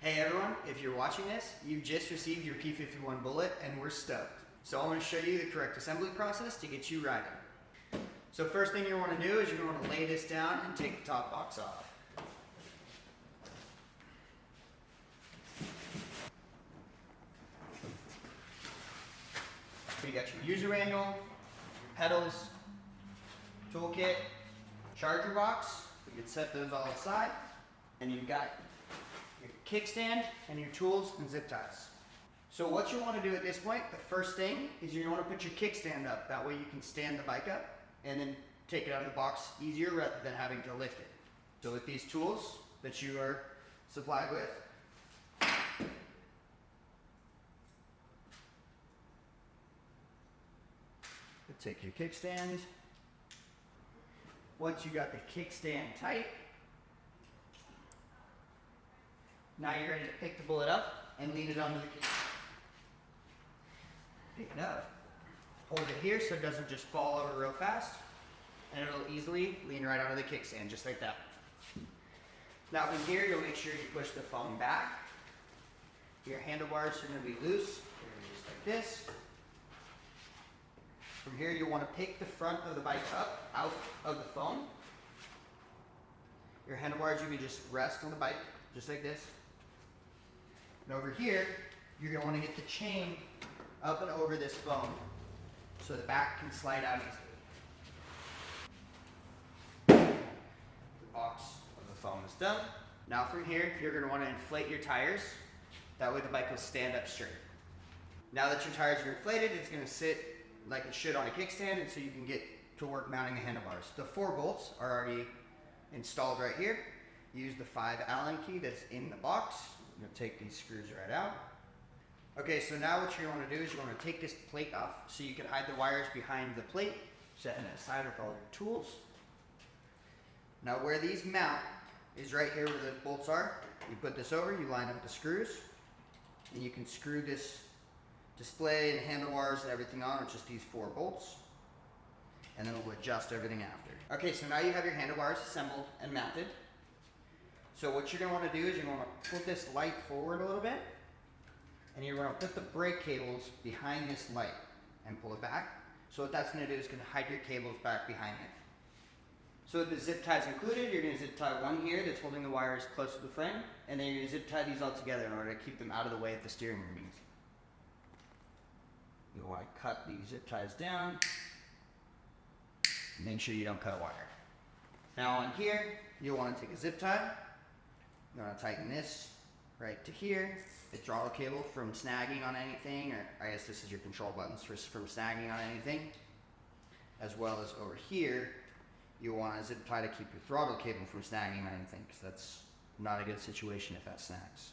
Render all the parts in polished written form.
Hey everyone, if you're watching this, you've just received your P-51 bullet and we're stoked. So I'm going to show you the correct assembly process to get you riding. So first thing you want to do is you're going to lay this down and take the top box off. So you got your user manual, pedals, toolkit, charger box. You can set those all aside, and you've got your kickstand and your tools and zip ties. So what you want to do at this point, the first thing is you want to put your kickstand up. That way you can stand the bike up and then take it out of the box easier rather than having to lift it. So with these tools that you are supplied with, take your kickstand. Once you got the kickstand tight, now you're ready to pick the bullet up and lean it onto the kickstand. Pick it up, hold it here so it doesn't just fall over real fast, and it'll easily lean right onto the kickstand, just like that. Now from here, you'll make sure you push the foam back. Your handlebars are going to be loose, just like this. From here, you'll want to pick the front of the bike up out of the foam. Your handlebars, you can just rest on the bike, just like this. And over here, you're going to want to get the chain up and over this foam so the back can slide out easily. The box of the foam is done. Now from here, you're going to want to inflate your tires. That way the bike will stand up straight. Now that your tires are inflated, it's going to sit like it should on a kickstand, and so you can get to work mounting the handlebars. The 4 bolts are already installed right here. Use the 5 Allen key that's in the box. You'll take these screws right out. Okay, so now what you want to do is you want to take this plate off so you can hide the wires behind the plate, setting it aside with all your tools. Now where these mount is right here where the bolts are. You put this over, you line up the screws, and you can screw this display and handlebars and everything on with just these 4 bolts, and then we'll adjust everything after. Okay, so now you have your handlebars assembled and mounted. So what you're going to want to do is you're going to put this light forward a little bit, and you're going to put the brake cables behind this light and pull it back. So what that's going to do is going to hide your cables back behind it. So with the zip ties included, you're going to zip tie one here that's holding the wires close to the frame, and then you're going to zip tie these all together in order to keep them out of the way at the steering wheel. You'll want to cut these zip ties down. Make sure you don't cut a wire. Now on here, you'll want to take a zip tie. You want to tighten this right to here. The throttle cable from snagging on anything, or I guess this is your control buttons from snagging on anything. As well as over here, you'll want to zip tie to keep your throttle cable from snagging on anything, because that's not a good situation if that snags.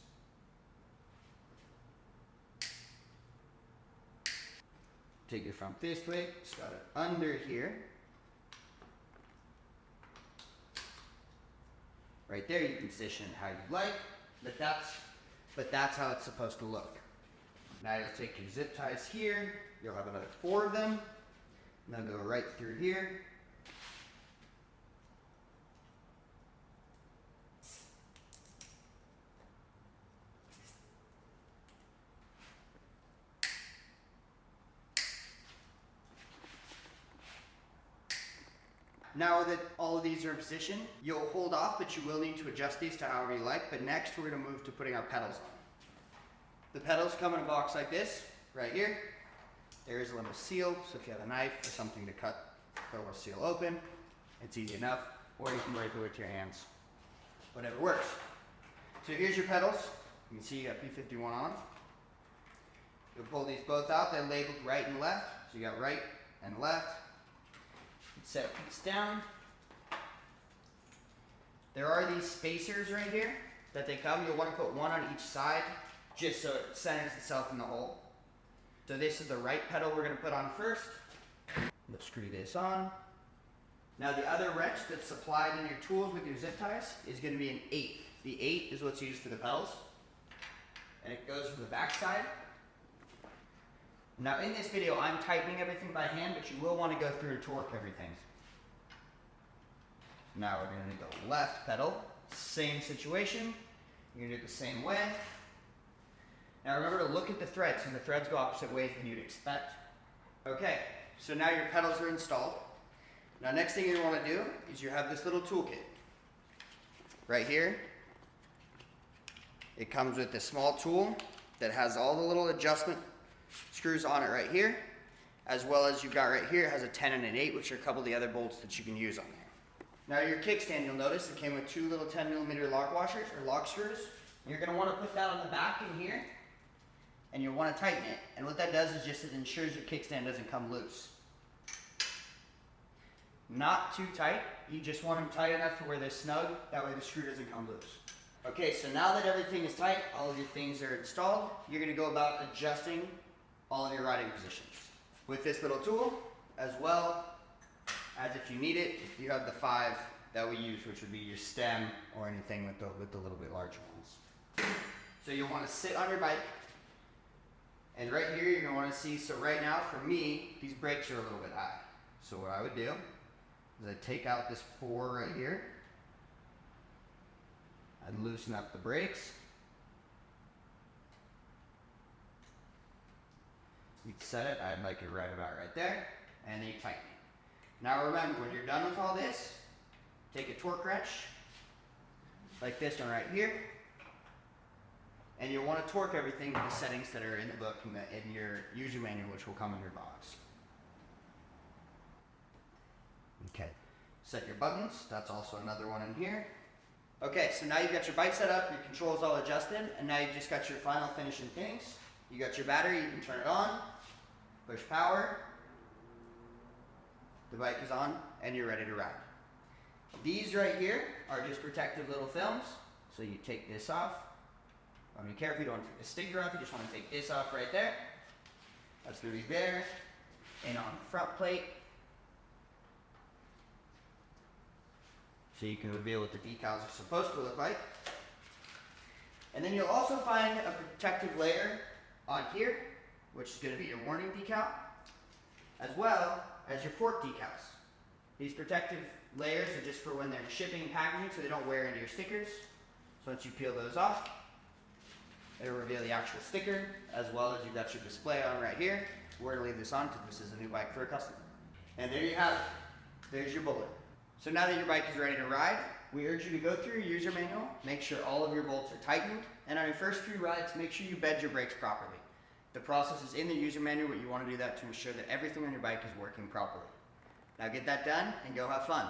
Take it from this way, start it under here. Right there, you can position it how you like, but that's how it's supposed to look. Now you'll take your zip ties here, you'll have another 4 of them, and they'll go right through here. Now that all of these are in position, you'll hold off, but you will need to adjust these to however you like. But next, we're going to move to putting our pedals on. The pedals come in a box like this, right here. There is a little seal, so if you have a knife or something to cut the little seal open, it's easy enough. Or you can break it with your hands. Whatever works. So here's your pedals. You can see you got P-51 on. You'll pull these both out. They're labeled right and left. So you got right and left. Set these down. There are these spacers right here that they come. You'll want to put one on each side just so it centers itself in the hole. So this is the right pedal we're going to put on first. Let's screw this on. Now the other wrench that's supplied in your tools with your zip ties is going to be an 8. The 8 is what's used for the pedals. And it goes from the back side. Now in this video, I'm tightening everything by hand, but you will want to go through and torque everything. Now we're going to go left pedal, same situation. You're gonna do it the same way. Now remember to look at the threads, and the threads go opposite ways than you'd expect. Okay, so now your pedals are installed. Now next thing you want to do is you have this little toolkit. Right here, it comes with this small tool that has all the little adjustment screws on it right here, as well as you've got right here, it has a 10 and an 8, which are a couple of the other bolts that you can use on there. Now your kickstand, you'll notice it came with 2 little 10mm lock washers, or lock screws. You're going to want to put that on the back in here, and you'll want to tighten it. And what that does is just it ensures your kickstand doesn't come loose. Not too tight, you just want them tight enough to where they're snug, that way the screw doesn't come loose. Okay, so now that everything is tight, all of your things are installed, you're going to go about adjusting all of your riding positions with this little tool, as well as if you need it, you have the 5 that we use, which would be your stem or anything with the little bit larger ones. So you'll want to sit on your bike, and right here you're going to want to see, so right now for me, these brakes are a little bit high. So what I would do is I'd take out this 4 right here, I'd loosen up the brakes, you'd set it, I'd like it right about right there, and then you tighten it. Now remember, when you're done with all this, take a torque wrench, like this one right here, and you'll want to torque everything to the settings that are in the book in your user manual, which will come in your box. Okay, set your buttons, that's also another one in here. Okay, so now you've got your bike set up, your controls all adjusted, and now you've just got your final finishing things. You got your battery, you can turn it on, push power, the bike is on, and you're ready to ride. These right here are just protective little films, so you take this off. Be careful, you don't want to take the sticker off, you just want to take this off right there. That's going to be there, and on the front plate, so you can reveal what the decals are supposed to look like. And then you'll also find a protective layer on here, which is going to be your warning decal, as well as your fork decals. These protective layers are just for when they're shipping and packaging, so they don't wear into your stickers. So once you peel those off, it'll reveal the actual sticker, as well as you've got your display on right here. We're going to leave this on because this is a new bike for a customer. And there you have it. There's your bullet. So now that your bike is ready to ride, we urge you to go through your user manual, make sure all of your bolts are tightened, and on your first few rides, make sure you bed your brakes properly. The process is in the user manual, but you want to do that to ensure that everything on your bike is working properly. Now get that done and go have fun.